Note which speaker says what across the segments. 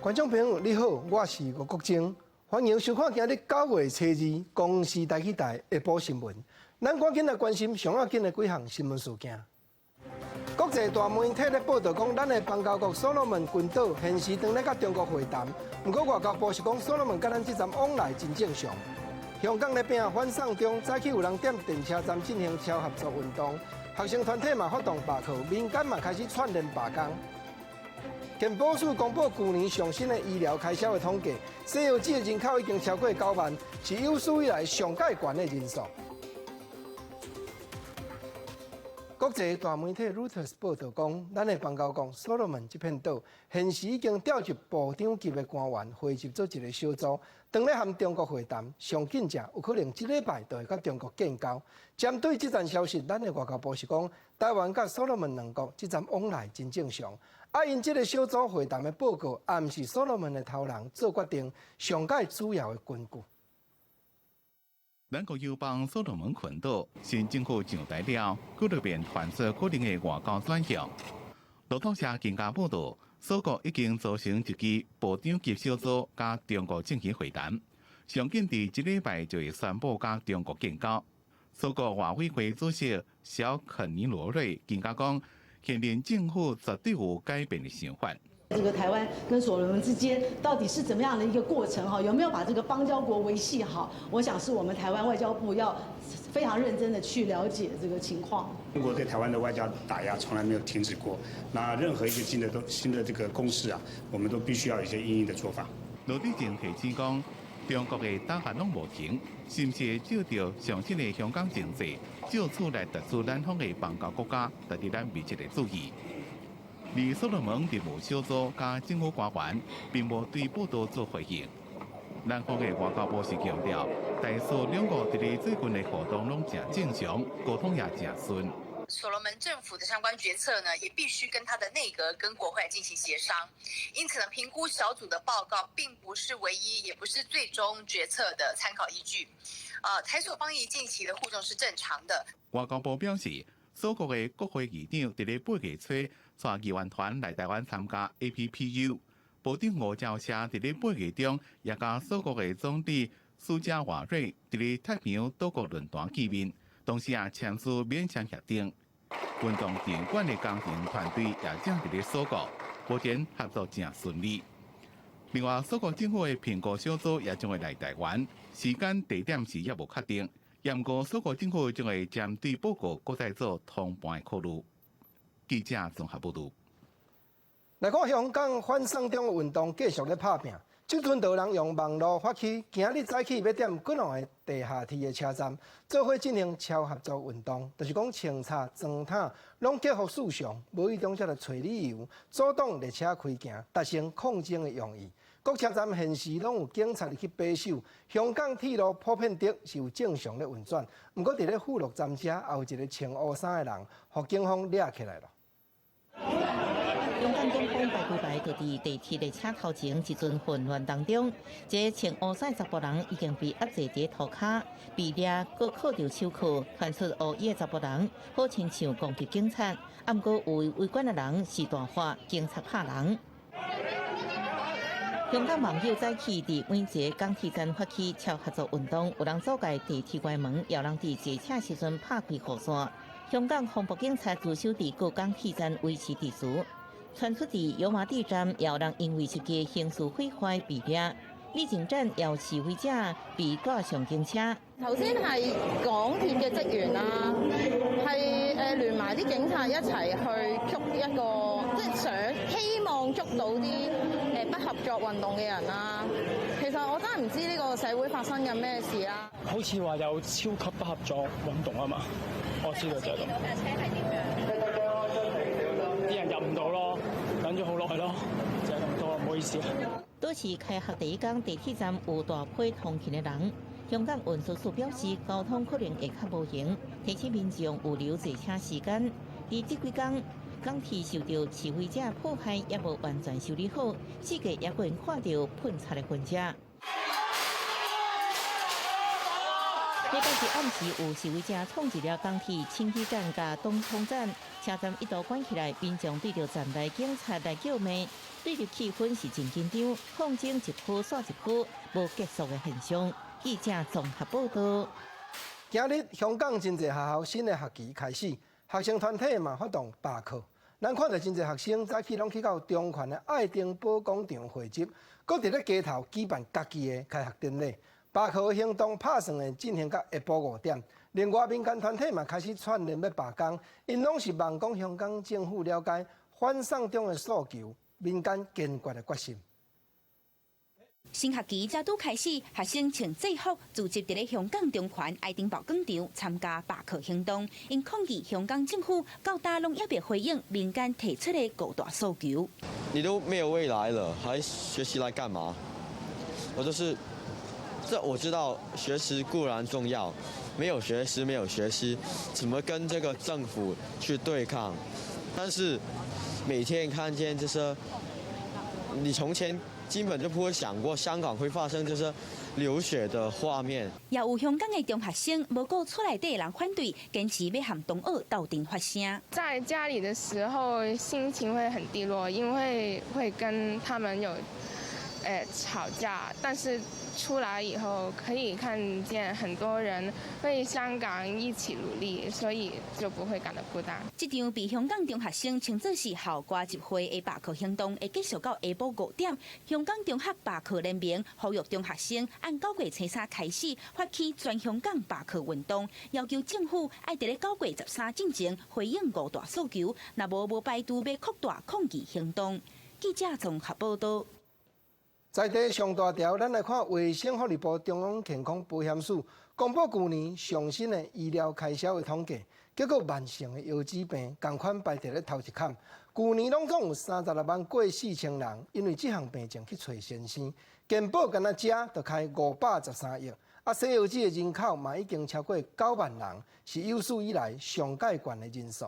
Speaker 1: 观众朋友，你好，我是吴国正，欢迎收看今日9月初2公视台视台下晡新闻。咱赶紧来关心上要紧的几项新闻事件。国际大媒体咧报道讲，咱的邦交国所罗门群岛现时正咧甲中国会谈，不过外交部是讲所罗门甲咱这站往来真正常。香港咧边反送中，早起有人踮电车站进行超合作运动，学生团体嘛发动罢课，民间嘛开始串联罢工。健保署公布去年上新的医疗开销的统计，西药剂的人口已经超过9万，是有史以来上界悬的人数。国际大媒体 Reuters 报道讲，咱的邦交国所罗门这片岛现时已经调集部长级的官员汇集做一个小组，当咧和中国会谈，上紧者有可能这礼拜就会甲中国建交。针对这段消息，咱的外交部是讲，台湾甲所罗门两国这站往来真正常。因这个小组会谈的报告，也毋是所罗门的头人做决定上界主要的根据。
Speaker 2: 咱国友邦所罗门群岛新政府上台了，各方面传出可能的外交转向。路透社更加报道，所国已经组成一支部长级小组，甲中国进行会谈，上紧伫这礼拜就会宣布甲中国建交。所国外委会主席小肯尼罗瑞更加讲，现任政府绝对有改变的想法。
Speaker 3: 这个台湾跟所罗门之间到底是怎么样的一个过程哈？有没有把这个邦交国维系好？我想是我们台湾外交部要非常认真的去了解这个情况。
Speaker 4: 中国对台湾的外交打压从来没有停止过，那任何一个新的这个攻势啊，我们都必须要有一些因应的做法。
Speaker 2: 罗志正提醒讲，中国的打压拢无停，是不是照着上新的香港情势，就此来突出咱方的邦交国家，值得咱密切的注意。而所罗门任务小组加政府官员并无对报道做回应。咱方的外交部是强调，大所两国伫咧最近的活动拢正正常，沟通也正顺。
Speaker 5: 所罗门政府的相关决策呢，也必须跟他的内阁跟国会进行协商。因此呢，评估小组的报告并不是唯一，也不是最终决策的参考依据。台所邦谊近期的互动是正常的。
Speaker 2: 外交部表示，所国的国会议长伫咧8月初带议员团来台湾参加 APPU。部长吴钊燮伫咧8月中，也甲所国的总理苏加瓦瑞伫咧太平洋岛国论坛见面，同时也签署免签协定。运动场馆的工程团队也正伫咧所国，目前合作正顺利。另外，所国政府的评估小组也将会来台湾，时间地点是也无确定。不过，所国政府将会针对报告各再做通盘的考虑。记者综合报道。
Speaker 1: 来看香港反送中运动继续咧拍拼，这阵就有人用网络发起，今日早起要踮几浪的地下铁的车站，做伙进行超合作运动，就是讲清查、钻探拢结合市场，无意中则来找理由，阻挡列车开行，达成抗争的用意。各车站现时拢有警察去把守，香港铁路普遍的是有正常咧运转，不过伫咧富乐站遮，也有一个穿乌衫的人，被警方抓起来了。
Speaker 6: 香港警方排几排就伫地铁列车头前一阵混乱当中，这穿乌衫10人已经被压制伫涂骹，被抓，搁扣着手铐，传出乌衣的10人好亲像攻击警察，不过有围观的人是大发警察拍人。香港网友早起伫每一个港铁站发起超合作运动，有人阻碍地铁关门，也有人伫坐车时阵拍开雨伞。香港防暴警察驻守伫各港铁站维持秩序。传出伫油麻地站，也有人因为一个刑事毁坏被抓。李景镇有示威者被带上警车。
Speaker 7: 頭先係港鐵嘅職員啦，係聯埋啲警察一齊去捉一個，即係希望捉到啲不合作運動嘅人啦。其實我真係唔知呢個社會發生緊咩事啦。
Speaker 8: 好似話有超級不合作運動啊嘛，我知道就係咁。架車係點樣？啲人入唔到咯，等咗好耐咯，就係咁多，唔好意思。
Speaker 6: 都是開學第一天，地鐵站有大批通勤的人。香港運輸署表示，交通可能會較無形，提醒民眾預留坐車時間。在這幾天，港鐵受到示威者破壞，也無完全修理好，世界也可能看到噴漆的痕跡。這當時暗時有示威者衝入了港鐵清溪站甲東涌站，車站一度關起來，民眾對着站內警察來叫罵。对立气氛是真紧张，抗争一波煞一波，无结束的现象。记者综合报道。
Speaker 1: 今日香港真侪学校新的学期开始，学生团体嘛发动罢课。咱看到真侪学生早起拢去到中环的爱丁堡广场汇集，搁伫咧街头举办家己的开学典礼。罢课的行动拍算会进行到下晡5点。另外民间团体嘛开始串联要罢工，因拢是望讲香港政府了解反送中的诉求，民间坚决的决心。
Speaker 9: 新学期才拄开始，学生穿制服，组织伫咧香港中环爱丁堡广场参加罢课行动，因抗议香港政府到大拢也别回应民间提出的5大诉求。
Speaker 10: 你都没有未来了，还学习来干嘛？我知道学识固然重要，没有学识，怎么跟这个政府去对抗？但是每天看见你从前根本就不会想过香港会发生流血的画面。
Speaker 9: 也有香港的中学生无顾厝内底人反对，坚持要和同学斗阵发声。
Speaker 11: 在家里的时候心情会很低落，因为会跟他们有吵架，但是出来以后可以看见很多人为香港一起努力，所以就不会感到孤单。
Speaker 9: 这场被香港中学生称作是校歌集会的罢课行动，会继续到下晡5点。香港中学罢课联盟呼吁中学生按9月初3开始发起全香港罢课运动，要求政府要在9月13之前回应5大诉求，若无排除要扩大抗议行动。记者综合报道。
Speaker 1: 在地上大条，咱来看卫生福利部中央健康保险署公布去年上新的医疗开销的统计，结果慢性的腰子病同款排伫咧头一坎。去年拢总有36万过4000人因为这项病症去找先生，健保干那只就开513亿，西腰子的人口嘛已经超过9万人，是有史以来上界悬的人数。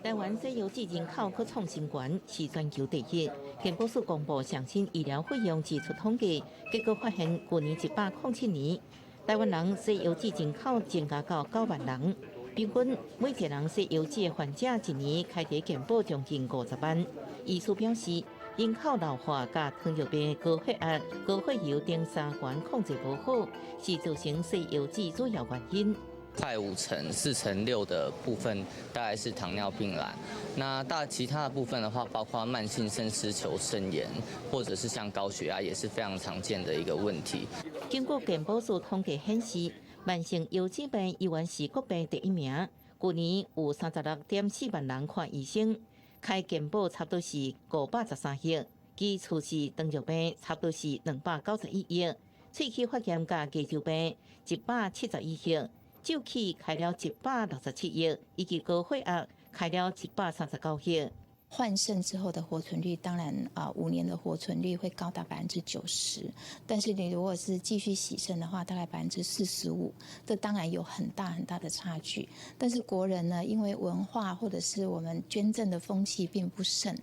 Speaker 6: 台湾西药剂人口可创新高，是全球第一。健保署公布上新医疗费用支出统计，结果发现，去年107年，台湾人西药剂人口增加到9万人，平均每一人西药剂的患者一年开伫健保将近50万。医师表示，人口老化加糖尿病、高血压、高血油等3环控制不好，是造成西药剂主要原因。
Speaker 12: 快50%、46%的部分大概是糖尿病啦。那其他的部分的话，包括慢性肾丝球肾炎，或者是像高血压，也是非常常见的一个问题。
Speaker 6: 经过健保署统计显示，慢性腰子病依然是国病第一名。去年有36.4万人看医生，开健保差不多是513亿，其次是糖尿病差不多是291亿，喙齿发炎加牙周病171亿。酒气开了167亿，以及高血压开了139亿。
Speaker 13: 换肾之后的活存率，当然5年的活存率会高达90%，但是你如果是继续洗肾的话，大概45%，这当然有很大的差距。但是国人呢，因为文化或者是我们捐赠的风气并不盛。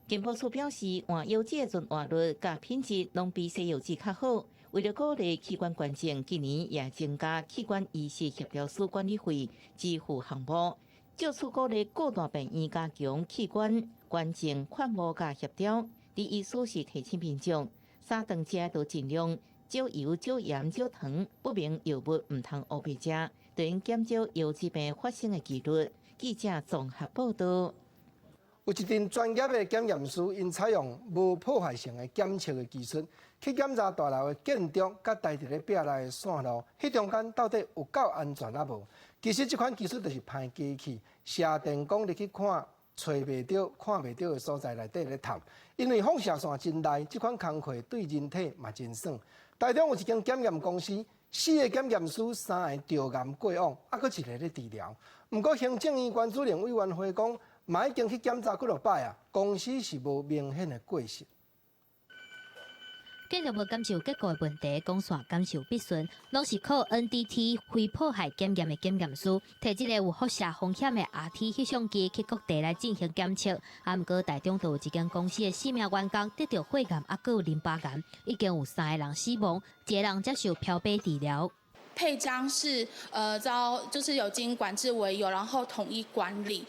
Speaker 6: 健保署表示，换药剂的存活率甲品质拢比西药剂较好。为了鼓励器官捐赠，今年也增加器官移植协调师管理费支付项目。就此鼓励各大病院加强器官捐赠款务甲协调。第一属是提醒民众，三顿食都尽量少油、少盐、少糖，不明药物唔通乌白食，对应减少腰子病发生的几率。记者综合报道。
Speaker 1: 有一阵专业的检验师，因采用无破坏性的检测的技术，去检查大楼的建筑甲待伫咧壁内的线路，迄中间到底有够安全啊无？其实这款技术就是歹机器，射电光入去看，找袂到、看袂到的所在内底咧探。因为放射线真大，这款工课对人体嘛真爽。台中有一间检验公司，4个检验师3个着癌过往，搁1个咧治疗。不过行政医院主任委员会讲，嘛已经去检查几落摆啊，公司是无明显的过失。
Speaker 14: 建立无感受结果的问题，讲线感受必顺，拢是靠 NDT 非破坏检验的检验师，摕一个有辐射风险的 RT 翕相机去各地来进行检测。毋过台中就有一间公司的4名员工得到肺癌，还有淋巴癌，已经有3个人死亡，1个人接受漂白治疗。
Speaker 15: 配章是就是有经管制为由，然后统一管理。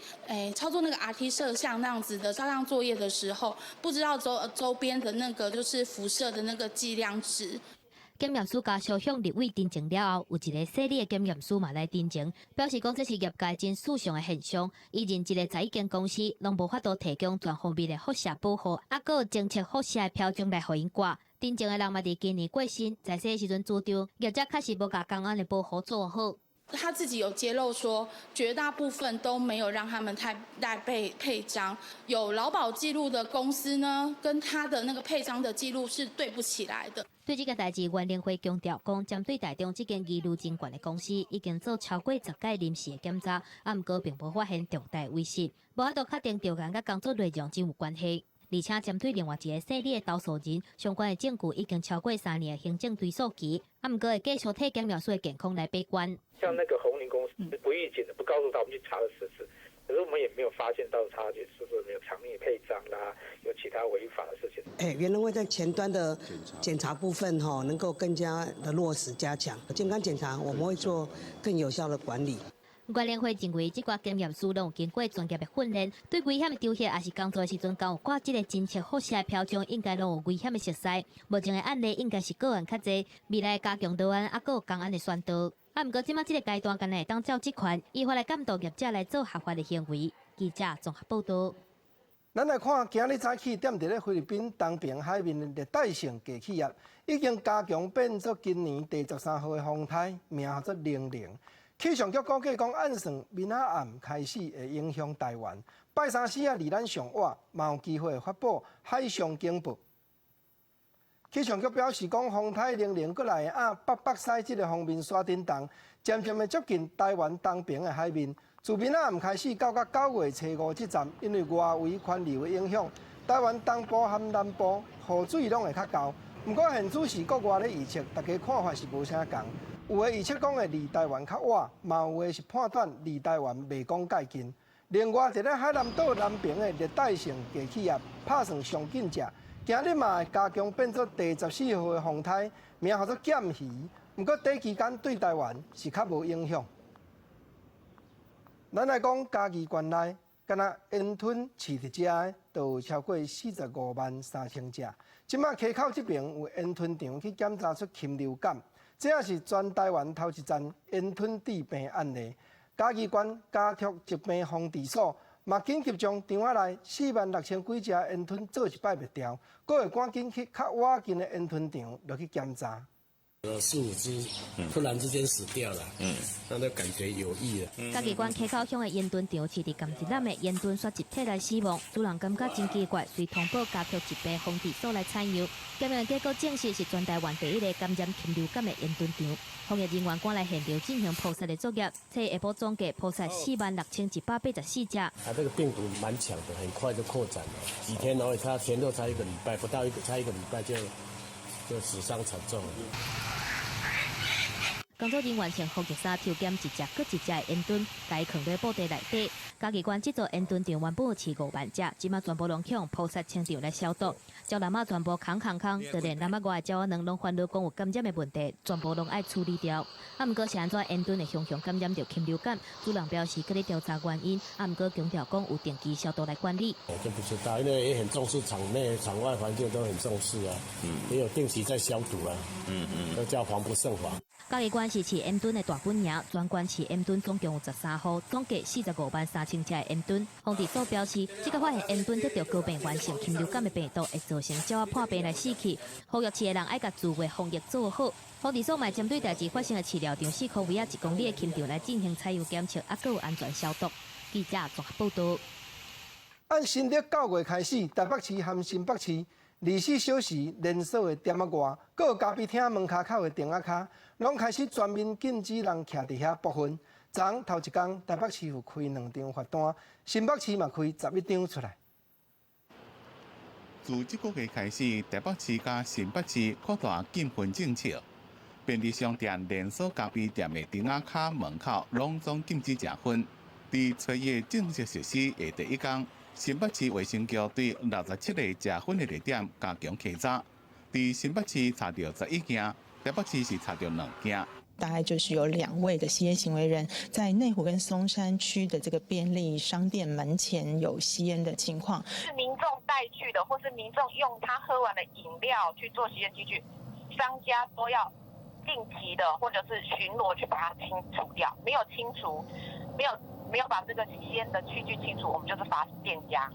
Speaker 15: 操作那个 RT 摄像那样子的照相作业的时候，不知道周边的那个就是辐射的那个剂量值。
Speaker 14: 检验署甲肖向立委订正了后，有一个细腻的检验署嘛来订正，表示讲这是业界真史上的现象。伊认一个11间公司拢无法度提供全方面的辐射保护，还佫有精确辐射的标准来互因挂。订正的人嘛伫今年过身，在世的时阵主张业者确实无甲公安的保护做好。
Speaker 15: 他自己有揭露说，绝大部分都没有让他们带配章，有劳保记录的公司呢，跟他的那个配章的记录是对不起来的。
Speaker 14: 对这个代志，原联会强调讲，针对台中这间义务监管的公司，已经做超过10届临时的检查，毋过并无发现重大违失，无法度确定调研甲工作内容真有关系。而且针对另外一个细腻的投诉人，相关的证据已经超过3年的行政追诉期，毋过会继续替检验署的健康来把关。
Speaker 16: 像那个红林公司不预警的不告诉他，我们去查了10次，可是我们也没有发现到他就是说没有强力配章啦，有其他违法的事情。
Speaker 17: 原能会在前端的检查部分能够更加的落实加强健康检查，我们会做更有效的管理。
Speaker 14: 原联会认为，这挂检验署拢有经过专业的训练，对危险的丢弃，也是工作的时阵，敢有挂这个真切辐射的标章，应该拢有危险的熟悉。目前的案例应该是个案较侪，未来加强导案，还佫有公安的宣导。毋过，即马这个阶段，敢会当照这款，依法来监督业者来做合法的行为。记者综合报道。
Speaker 1: 咱来看，今日早起踮伫咧菲律宾东平海面的热带性低气压，已经加强变作今年第13号的风台，名叫做00。气象局估计讲，按算明仔暗开始会影响台湾。拜三时离咱上晚，嘛有机会发布海上警报。气象局表示讲，风台00过来按北北西这个方面刷震动，渐渐的接近台湾东边的海面。自明仔暗开始到9月初5这站，因为外围环流的影响，台湾东部和南部雨水拢会较高。不过现主是国外的预测，大家看法是无啥共。有的预测讲会离台湾较晚，嘛有的是判断离台湾未讲介近。另外，伫咧海南岛南边的热带性低气压拍算上紧者，今日嘛会加强变作第14号的风台，名叫做剑鱼。不过短期间对台湾是较无影响。咱来讲嘉义县内，敢若烟吞饲伫遮的，都有超过453000只。即马溪口这边有烟吞场去检查出禽流感。这也是全台湾头一站烟吞致病案例。嘉义县家畜疾病防治所嘛紧急将场仔内46000几只烟吞做一摆灭掉，佫会赶紧去较晚近的烟吞场落去检查。
Speaker 18: 4、5只突然之间死掉了，那就感觉有异了。
Speaker 14: 嘉义县溪口乡的烟墩场饲伫甘蔗南的烟墩煞集体来死亡，主人感觉真奇怪，随通报家畜疾病防治所来采样，检验结果证实是全台湾第一个感染禽流感的烟墩场。防疫人员赶来现场进行扑杀的作业，在下晡总计扑杀46184只。
Speaker 18: 它这个病毒蛮强的，很快就扩展了，几天而已，它前后才1个礼拜，不到才1个礼拜就死伤惨重了。
Speaker 14: 工作人员穿防疫衫抽检一只搁一只的烟墩，甲伊放在布袋内底。嘉义县这座烟墩场原本有饲5万只，即马全部拢向扑杀清场来消毒。鸟南仔全部空，就连南仔外的鸟仔卵拢烦恼讲有感染的问题，全部拢爱处理掉。毋过是安怎烟墩会常常感染到禽流感？主人表示，搁咧调查原因，毋过强调讲有定期消毒来管理。
Speaker 18: 我就不知道，因为也很重视场内、场外环境都很重视啊，也有定期在消毒啊，都叫防不胜防。
Speaker 14: 嘉义县是饲烟墩的大本营，全县饲烟墩总共有13户，总计453000只的烟墩。防治所表示，这个发现烟墩得到高病原性禽流感的病毒，会造成鸟仔破病来死去。呼吁饲的人爱甲自卫防疫做好。防治所嘛针对代志发生的饲料场4公里1公里的禽场来进行采样检测，还有安全消毒。记者综合报道。
Speaker 1: 按新历9月开始，台北市和新北市24小时连锁的店仔外，各有咖啡厅门口口的顶仔卡，拢开始全面禁止人徛伫遐部分。昨头一天，台北市有开2张罚单，新北市嘛开11张出来。
Speaker 2: 自这个月开始，台北市加新北市扩大禁分政策，便利商店、连锁咖啡店的顶仔卡门口拢总禁止食薰。伫初一正式实施的第一天，新北市卫生局对67个食薰的地点加强稽查。伫新北市查到11件，台北市是查到2件。
Speaker 19: 大概就是有2位的吸烟行为人在内湖跟松山区的这个便利商店门前有吸烟的情况，
Speaker 20: 是民众带去的，或是民众用他喝完的饮料去做吸烟器具，商家都要定期的或者是巡逻去把它清除掉，没有清除，没有把这个吸烟的器具清除，我们就是罚店家。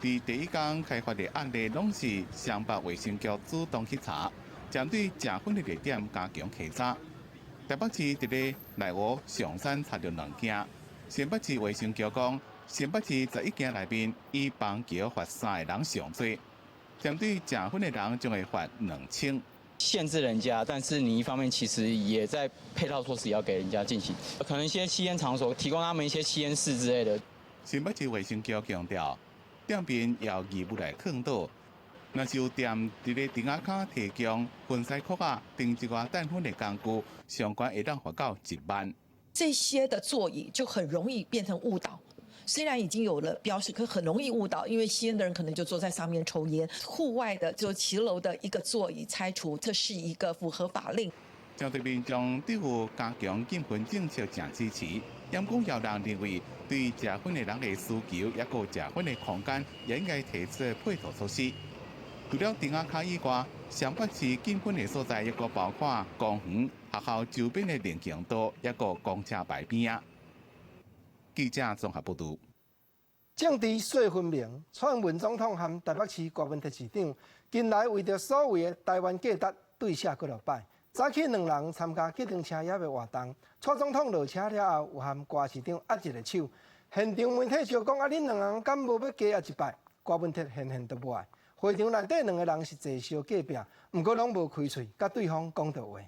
Speaker 2: 第一天开发的案例，拢是乡北卫生局主动去查，针对食薰的热点加强稽查。台北市伫咧内湖、上山查到2件，新北市卫生局讲，新北市11件内面，以邦桥罚3个人上多，针对食薰的人将会罚2000。
Speaker 21: 限制人家，但是你一方面其实也在配套措施要给人家进行，可能一些吸烟场所提供他们一些吸烟室之类的。
Speaker 2: 新北市卫生局强调，店面要义务来劝导，若是有店伫咧顶仔骹提供分筛壳啊、定一个淡粉的工具，相关会当罚到1万。
Speaker 22: 这些的座椅就很容易变成误导。虽然已经有了标识，可很容易误导，因为吸烟的人可能就坐在上面抽烟。户外的就骑楼的一个座椅拆除，这是一个符合法令。
Speaker 2: 针对民众对于加强禁烟政策正支持，严公校人认为，对食薰的人的需求，也个食薰的空间，也应该提出配套措施。除了顶仔骹以外，上北市禁烟的所在，也个包括公园、学校周边的人行道，也个公车牌边啊。记者综合报道。
Speaker 1: 政治水分明，蔡英文总统和台北市高文特市长近来为着所谓的台湾价值对写几落摆。早起2人参加计程车业的活动，蔡总统落车了后，有和高市长握一个手。现场媒体就讲恁2人敢无要加握一摆？高文特显都无爱。会场内底2个人是坐相隔壁，不过拢无开嘴，甲对方讲到话。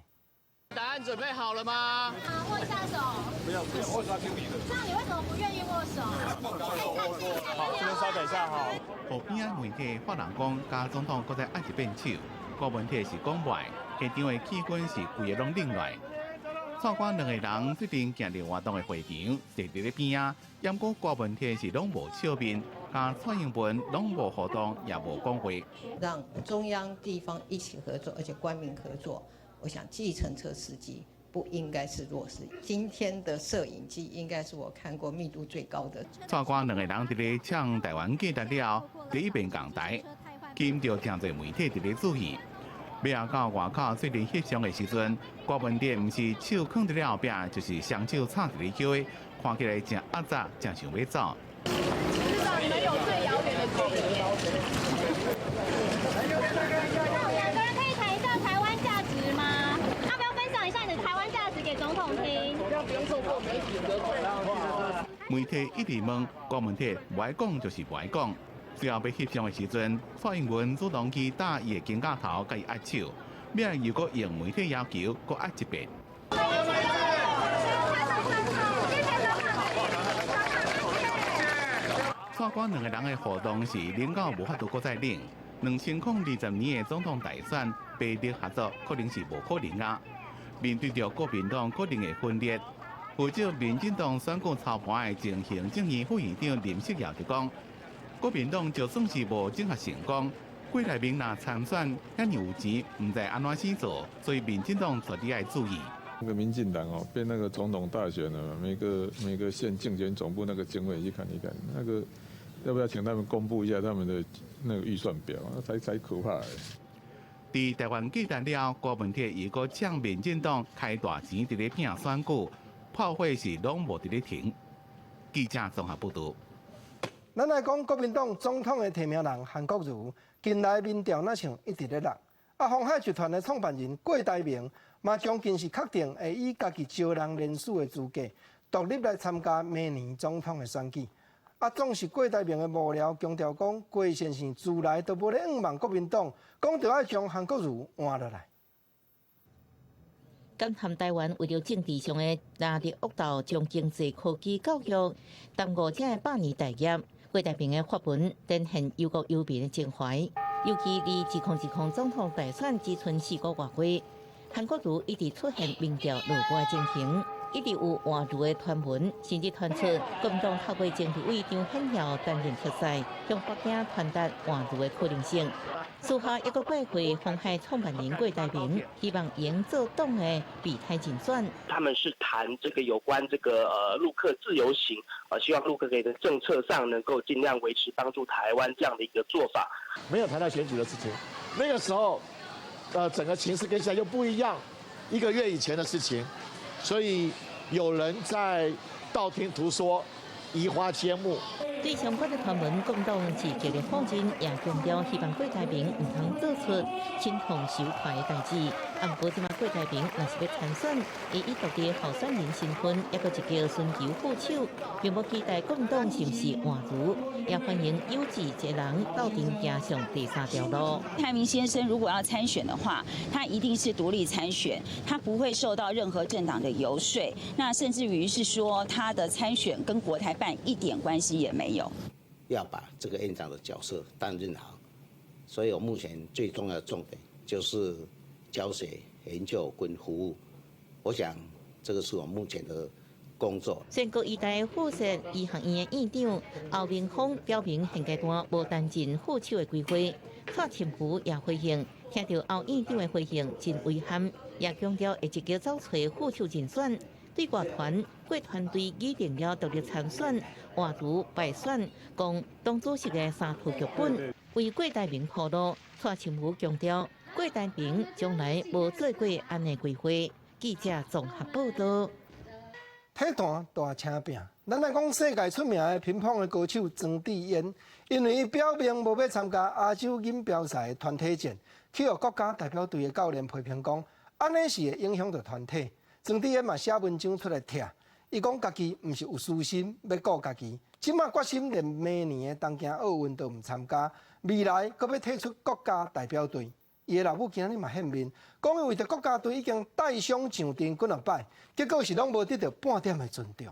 Speaker 23: 答案准备好了吗？
Speaker 24: 好，握一下手。
Speaker 23: 不要，握手听你的。
Speaker 24: 这样你为什么不愿意握手？
Speaker 23: 好，这边稍等一下哈。
Speaker 2: 后边啊媒体发人讲，加总统搁再握一遍手，高文特是讲袂，现场的气氛是规个拢冷来。蔡官2个人最近行入活动的会场，坐伫咧边啊，不过高文特是拢无笑面，加蔡英文拢无互动，也无讲话。
Speaker 25: 让中央地方一起合作，而且官民合作。我想，计程车司机不应该是弱势。今天的摄影机应该是我看过密度最高的。
Speaker 2: 蔡官2个人伫咧抢台湾价值了，第一遍讲台，今着真侪媒体伫咧注意。要到外口最近翕相的时阵，高文特毋是手放伫咧后壁，就是双手插伫咧腰的，看起来真压榨，真想要走。
Speaker 24: 至少你们有最遥远的距离。2个人可以谈一下台湾价值吗？要不要分享一下你的台湾价值给总统听？
Speaker 23: 不用透过媒体得罪。
Speaker 2: 媒体一直问高文特不爱讲就是不爱讲。最后要翕相的时阵，蔡英文主动去打伊的肩胛头，甲伊握手，免如果应媒体要求，搁握一遍。蔡官2个人的互动是冷到无法度搁再冷。2020年的总统大选，白绿合作可能是无可能啊。面对着国民党可能的分裂，负责民进党选举操盘的前行政院副院长林世尧就讲。国民党就算是无整合成功，过来民若参选，遐尼有钱，唔知安怎先做，所以民进党绝对要注意。
Speaker 26: 那个民进党哦，变那个总统大选了，每个县竞选总部那个经费去看一看，那个要不要请他们公布一下他们的那个预算表，才可怕。
Speaker 2: 伫台湾记谈了，郭文特如果呛民进党开大钱伫咧拼选举，炮火是拢无伫咧停。记者综合报道。
Speaker 1: 咱来讲国民党总统的提名人韩国瑜，近来民调那像一直咧落。鸿海集团的创办人郭台铭嘛将近是确定会以家己招人人数的资格，独立来参加明年总统的选举。总是郭台铭的幕僚强调讲，郭先生自来都无咧仰望国民党，讲着要将韩国瑜换落来。
Speaker 6: 敢谈台湾为了政治上的拿力恶斗，将经济科技教育耽误这100年大业。郭台铭的发文展现忧国忧民的情怀，尤其离2010总统大选只剩4个月多，韩国瑜一直出现民调落败的情形。一直有换รู的传闻，甚至传出国民党透过政治委张显耀担任特使，向北京传达换รู的可能性。私下一个拜会鸿海创办人郭台铭，希望营造党的备胎竞选。
Speaker 3: 他们是谈这个有关这个陆客自由行，希望陆客的政策上能够尽量维持帮助台湾这样的一个做法。
Speaker 23: 没有谈到选举的事情，那个时候，整个情势跟现在又不一样，1个月以前的事情，所以有人在道听途说，移花接木。
Speaker 6: 对相关的传闻，国民党是极力否认，也强调希望郭台铭唔通做出亲同仇快的代志。不过，即马郭台铭若是要参选，会以独立候选人身份，也搁一叫寻求副手，并无期待国民党是不是换รู，也欢迎有志一人斗阵走上第3条路。
Speaker 4: 台铭先生如果要参选的话，他一定是独立参选，他不会受到任何政党的游说，那甚至于是说他的参选跟国台办一点关系也没有。
Speaker 5: 要把这个院长的角色担任好，所以我目前最重要的重点就是教学、研究跟服务。我想这个是我目前的工作。
Speaker 6: 全国医大附设医学院的院长欧明峰表明，现阶段无担任副手的规划。蔡清福也回应，听到欧院长的回应真遗憾，也强调会积极找找副手人选。对外团队拟定了独立参选、换รู败选、共党主席的3套剧本，为郭台铭铺路。蔡清福强调，郭台铭从来无做过安尼规划。记者综合报道。
Speaker 1: 体坛大请饼，咱来讲世界出名的乒乓的高手庄智渊，因为伊表明无要参加亚洲锦标赛的团体战，去予国家代表队的教练批评讲，安尼是会影响到团体。庄智渊嘛写文章出来贴，伊讲家己毋是有私心要顾家己，即马决心连明年的东京奥运都毋参加，未来阁要退出国家代表队。伊的老母今日嘛献面，讲伊为着国家队已经带伤上阵几啊摆，结果是拢无得到半点的尊重。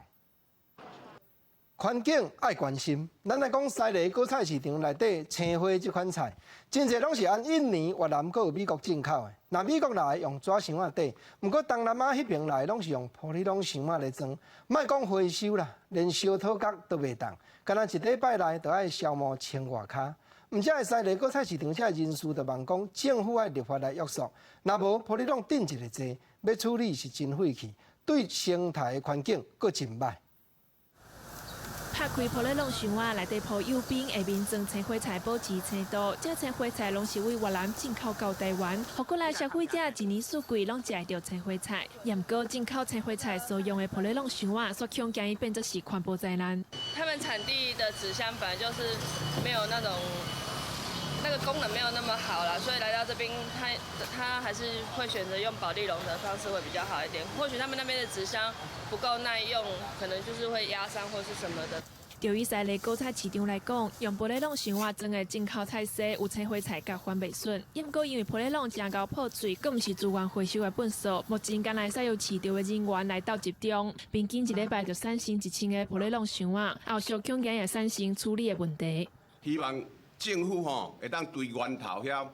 Speaker 1: 环境爱关心，咱来讲西丽果菜市场内底青花这款菜，真侪拢是按印尼、越南佮美国进口的。那美国来用纸箱仔底，不过东南亚迄边来拢是用玻璃拢箱仔来装，莫讲回收啦，连烧土角都袂当，干那一礼拜内就爱消磨1000外卡。毋只西丽果菜市场这人士就望讲，政府爱立法来约束，若无玻璃拢顶一个济，要处理是真费气，对生态的环境佫真歹。
Speaker 7: 拍开玻璃笼箱仔，内底铺幼冰，下面装青花菜保持青度。这青花菜拢是为越南进口到台湾，互国内消费者一年四季拢食到青花菜。严格进口青花菜所用的玻璃笼箱仔，所恐惊伊变作是环保灾难。
Speaker 8: 他们产地的纸箱本来就是没有那个功能没有那么好啦，所以来到这边，他还是会选择用保丽龙的方式会比较好一点。或许他们那边的纸箱不够耐用，可能就是会压伤或是什么的。
Speaker 7: 对于西丽果菜市场来讲，用玻璃笼箱仔装的进口菜色有青花菜甲番袂笋，不过因为玻璃笼真高破碎，佫毋是资源回收的本数，目前敢来使用市场的人员来到集中，平均一礼拜就产生1000个玻璃笼箱仔，后续恐惊也产生处理的问题。
Speaker 10: 希望政府会当对源头遐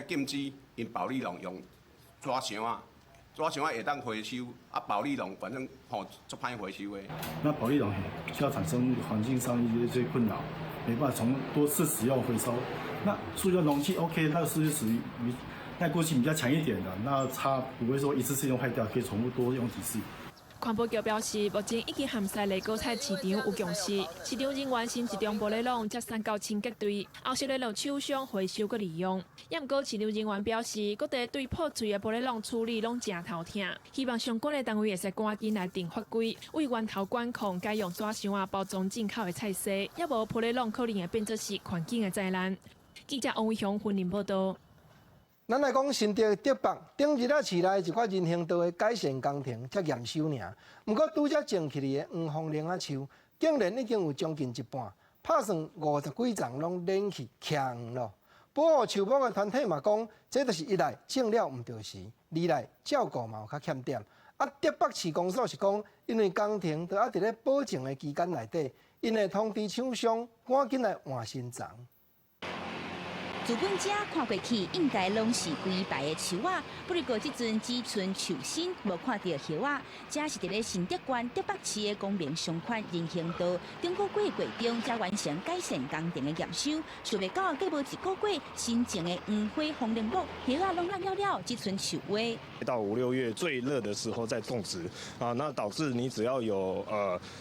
Speaker 10: 禁止用保丽龙用纸箱仔。纸箱仔会当回收，保丽龙反正足歹回收的。
Speaker 27: 那保丽龙需要产生环境上一些困扰，没办法从多次使用回收。那塑胶容器 OK， 它是属于耐过性比较强一点的，那它不会说一次性用坏掉，可以重复多用几次。
Speaker 7: 环保局表示，目前已经和西丽果菜市场有共识，市场人员先一张玻璃笼接送到清洁队，后续来让厂商回收佮利用。不过市场人员表示，各地对破碎的玻璃笼处理拢真头疼，希望相关的单位会使赶紧来定法规，为源头管控，该用纸箱仔包装进口的菜色，也无玻璃笼可能会变作是环境的灾难。记者王伟雄云林报道。
Speaker 1: 咱来讲新竹竹北，顶日市内一块人行道的改善工程才验收尔，不过拄则种起嚟的黄风铃仔树，竟然已经有将近一半，拍算50几丛拢连去徛黄咯。保护树木的团体嘛讲，这就是一来种了唔对时，二来照顾嘛有较欠点。竹北市公所是讲，因为工程都伫咧保证的期间内底，因会通知厂商赶紧来换新丛。
Speaker 4: 资本者看过去应该拢是规排的树仔，不过即阵只剩树身，无看到叶仔。这是伫咧新德县德北市的公园上款人行道，中国过中才完成改善工程的验收，想袂到过无一个月，新种的黄花红莲木叶仔拢烂了，只剩树尾。
Speaker 9: 到5、6月最热的时候再种植啊，那导致你只要有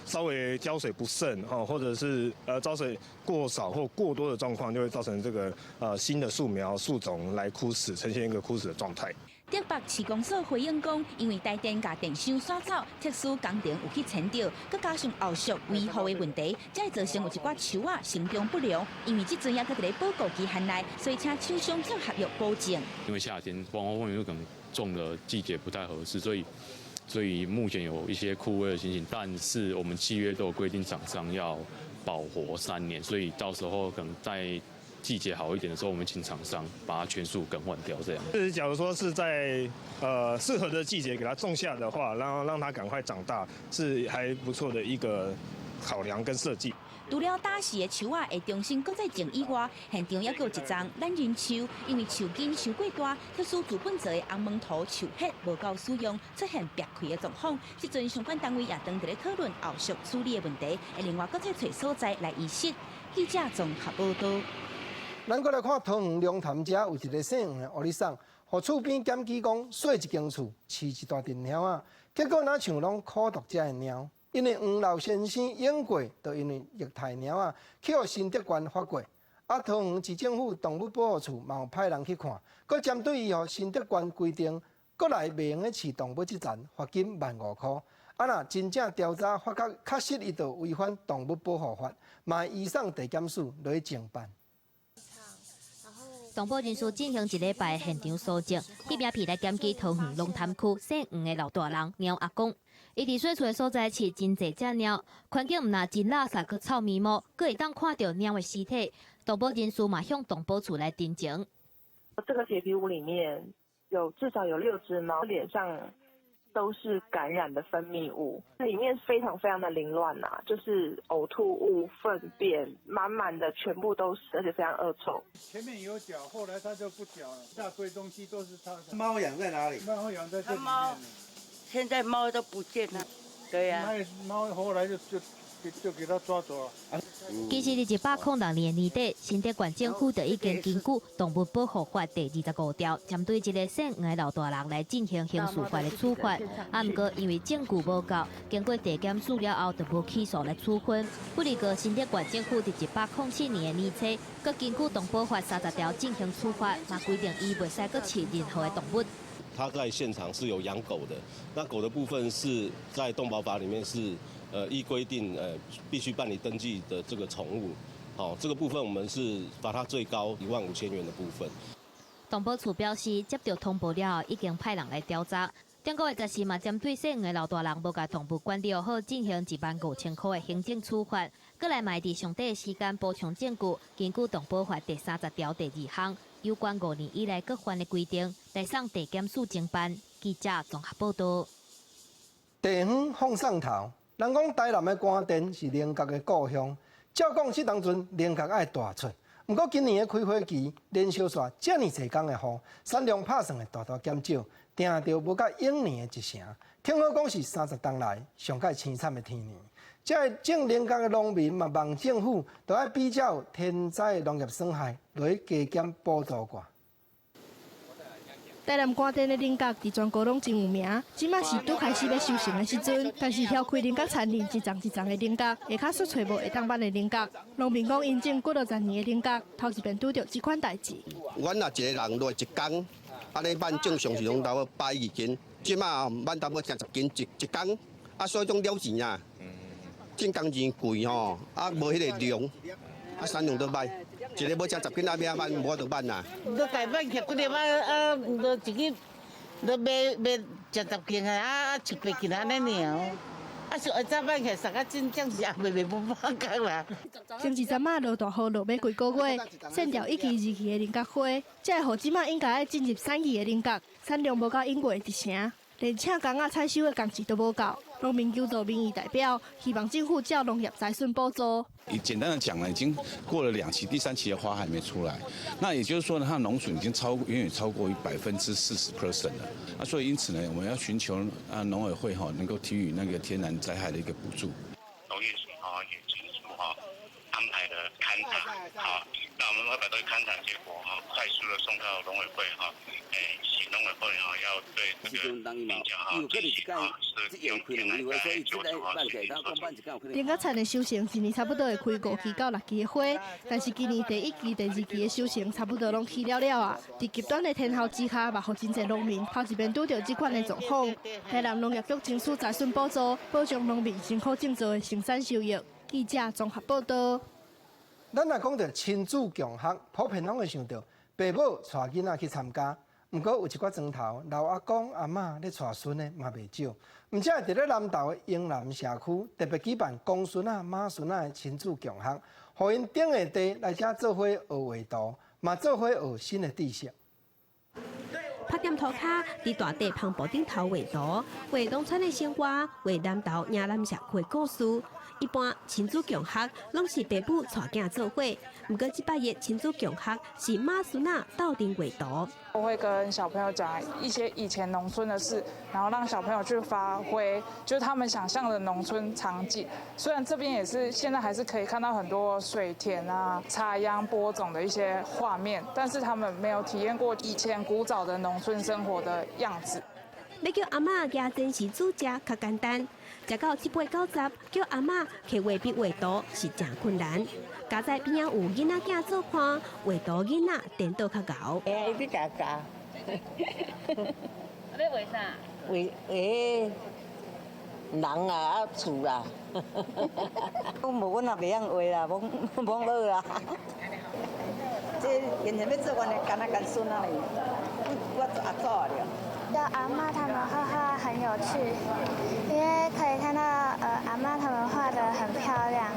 Speaker 9: 稍微浇水不慎或者是浇水过少或过多的状况，就会造成这个新的树苗树种来枯死，呈现一个枯死的状态。
Speaker 4: 德北市公所回应讲，因为台电甲电箱刷走，特殊工程有去牵到，佮加上后续维护的问题，才会造成有一寡树仔成长不良。因为即阵也搁伫咧报告期限内，所以请厂商签合约保证。
Speaker 11: 因为夏天黄花凤有可能种的季节不太合适，所以目前有一些枯萎的情形。但是我们契约都有规定，厂商要保活3年，所以到时候可能在季节好一点的时候，我们请厂商把它全数更换掉，这样。
Speaker 9: 就是假如说是在适合的季节给它种下的话，然后让它赶快长大，是还不错的一个考量跟设计。
Speaker 4: 除了打死的树仔会重新搁再种以外，现场也有一丛懒人树，因为树根伤过大，特殊资本做的红毛头树叶无够使用，出现白开的状况。即阵相关单位也当伫咧讨论后续处理的问题，会另外搁再找所在来移设。记者综合报道。
Speaker 1: 咱过来看桃园龙潭遮有一个姓黄的屋里送，互厝边检举讲洗一间厝，饲一大群猫仔，结果哪像拢苦毒遮的猫。因为黄老先生用过，就因为虐待猫仔，去互新德县发过。桃园市政府动物保护处嘛有派人去看，佮针对伊互新德县规定，国内袂用的饲动物即站罚金15000块。若真正调查发觉确实伊就违反动物保护法，嘛移送地检署落去侦办。
Speaker 14: 动保人士进行1礼拜现场搜证，迄边皮来检举桃园龙潭区姓黄的老大人猫阿公。伊伫水厝的所在饲真侪只猫，环境毋但真垃圾，佮臭咪毛，佮会当看到猫的尸体。动保人士嘛向动保处来订正。
Speaker 12: 这个铁皮屋里面至少有6只猫，脸上都是感染的分泌物，里面非常非常的凌乱呐，就是呕吐物、粪便满满的，全部都是，而且非常恶臭。
Speaker 13: 前面有脚，后来它就不脚了，大堆东西都是它的。
Speaker 15: 猫养在哪里？
Speaker 13: 猫养在这里面。
Speaker 15: 现在猫都不见了。对呀。
Speaker 13: 猫后来就给它抓走了。
Speaker 14: 其实，伫106年年底，新德县政府就已经根据《动物保护法》第25条，针对一个姓黄的老大人来进行刑事法的处罚。不过，因为证据无够，经过地检署了后，就无起诉来处分。不过，新德县政府伫107年的年初，佮根据《动保法》30条进行处罚，嘛规定伊袂使佮饲任何的动物。
Speaker 9: 他在现场是有养狗的，那狗的部分是在动保法里面是依规定必须办理登记的这个宠物，这个部分我们是罚它最高15000元的部分。
Speaker 14: 动保处表示，接到通报了后，已经派人来调查。中国的10嘛，针对姓黄的老大人无甲动物管理好，进行15000块的行政处罚。过来卖伫上短的时间补充证据，根据动保法第30条第2项。有关5年以来各犯的规定，来送地检署侦办。记者综合报道。
Speaker 1: 地方放送头，人讲台南的官田是菱角的故乡，照讲即当阵菱角爱大出。不过今年的开花期，连续煞遮尔侪天的雨，产量拍算会大大减少，定着无甲永年的1成。听说讲是30冬来上界凄惨的天年。这种菱角的农民嘛，望政府都要比较天灾农业损害，来加减补助挂。
Speaker 16: 台南官田的菱角伫全国拢真有名，即马是拄开始要收成的时阵，但是挑开菱角田林一丛一丛的菱角，下骹煞找无会当办的菱角。农民讲，因种50年的菱角，头一遍拄着这款代志。
Speaker 17: 阮若一个人落一工，安尼办正常是拢差不多120斤，即马办差不多60斤一工，所以种了钱啊。种工钱贵吼，无迄个量，产量都歹，一个要吃10斤要办，无法度办呐。
Speaker 15: 都改办起，几粒都一个都卖10斤7-8斤安尼尔。是下早办起，啥个真正是也卖无法讲啦。
Speaker 16: 前一阵落大雨，落尾几个月，线条1期2期的菱角花，才会互即马应该要进入3期的菱角，产量无到应过1成。连请工仔采收的工钱都无够，农民求助民意代表，希望政府照农业财损补助。
Speaker 18: 简单的讲呢，已经过了2期，第3期的花还没出来。那也就是说呢，它的农损已经远远超过于40% 了。所以因此呢，我们要寻求农委会能够提予那个天然灾害的一个补助。
Speaker 19: 农业署也清楚安排了勘察，那我们会把这个勘察结果快速的送到农委会请农委会要对这个民众进行是用天然灾害救助
Speaker 16: 田甲田的收成一年差不多会开5期到6期的花，但是今年第1期、第2期的收成差不多拢起了啊。在极端的天候之下，嘛，互真侪农民头一遍拄到这款的状况。台南农业局争取财损补助，保障农民辛苦种植的生产收益。记者综合报道。
Speaker 1: 咱若讲到亲子共学，普遍拢会想到爸母带囡仔去参加。毋过有一寡庄头老阿公阿嬷咧带孙的嘛袂少，毋只会伫咧南投的英南社区特别举办公孙仔、妈孙仔的亲子共学，互因顶下地来遮做伙学画图，嘛做伙学新的知识。
Speaker 20: 拍点涂骹伫大地磅礴顶头画图，画农村的生活，画南投岭南社区的故事。一般亲子共学拢是爸母带囝做伙，不过这摆的亲子共学是妈孙仔斗阵画图。
Speaker 21: 我会跟小朋友讲一些以前农村的事，然后让小朋友去发挥，就是他们想象的农村场景。虽然这边也是现在还是可以看到很多水田啊、插秧播种的一些画面，但是他们没有体验过以前古早的农村生活的样子。
Speaker 20: 要叫阿嬷家真是煮食较简单，食到7、8、9十，叫阿嬷摕画笔画图是真困难。家在边仔有囡仔囝做看，画图囡仔颠倒较熬。
Speaker 15: 伊伫家家。
Speaker 20: 要画啥？
Speaker 15: 画人啊，厝啊。我无，阮也袂晓画啦，罔学啦。这现在要做阮的干那干孙啊嘞，我阿祖了。
Speaker 22: 叫阿嬷他们画画很有趣，因为可以看到阿嬷他们画得很漂亮，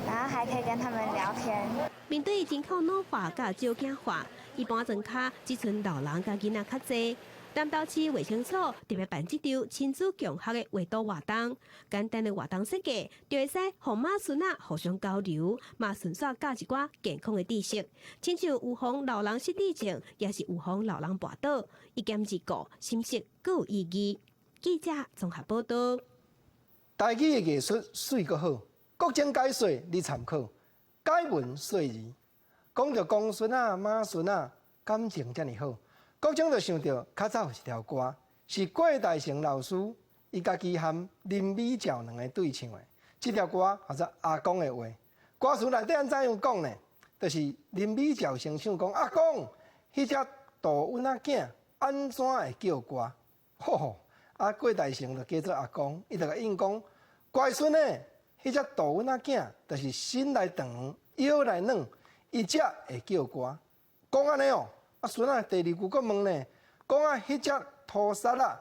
Speaker 22: 然后还可以跟他们聊天。
Speaker 20: 面对人口老化甲少囝化，一般庄卡只剩老人甲囡仔较济。南投市卫生所特别办这场亲子共学的画图活动，简单的活动设计，就会使互妈孙仔互相交流，嘛顺续教一寡健康的知识，亲像预防老人失智症，也是预防老人跋倒，一兼二顾，心识更有意义。记者综合报道。
Speaker 1: 台语的艺术水阁好，国情解说你参考，解文说字，讲到公孙仔、妈孙仔，感情遮尔好。国中就想到较早有一条歌，是郭大成老师伊家己和林美照两个对唱的。这条歌叫做阿公的话，歌词内底安怎样讲呢？就是林美照先生讲：“阿公，迄只大阮仔囝安怎会叫歌？”吼，郭大成就叫做阿公，伊就甲应讲：“乖孙呢，迄只大阮仔囝就是心来长，腰来软，伊才会叫歌。”讲安尼哦。孙仔第2句佫问呢，讲迄只土沙啦，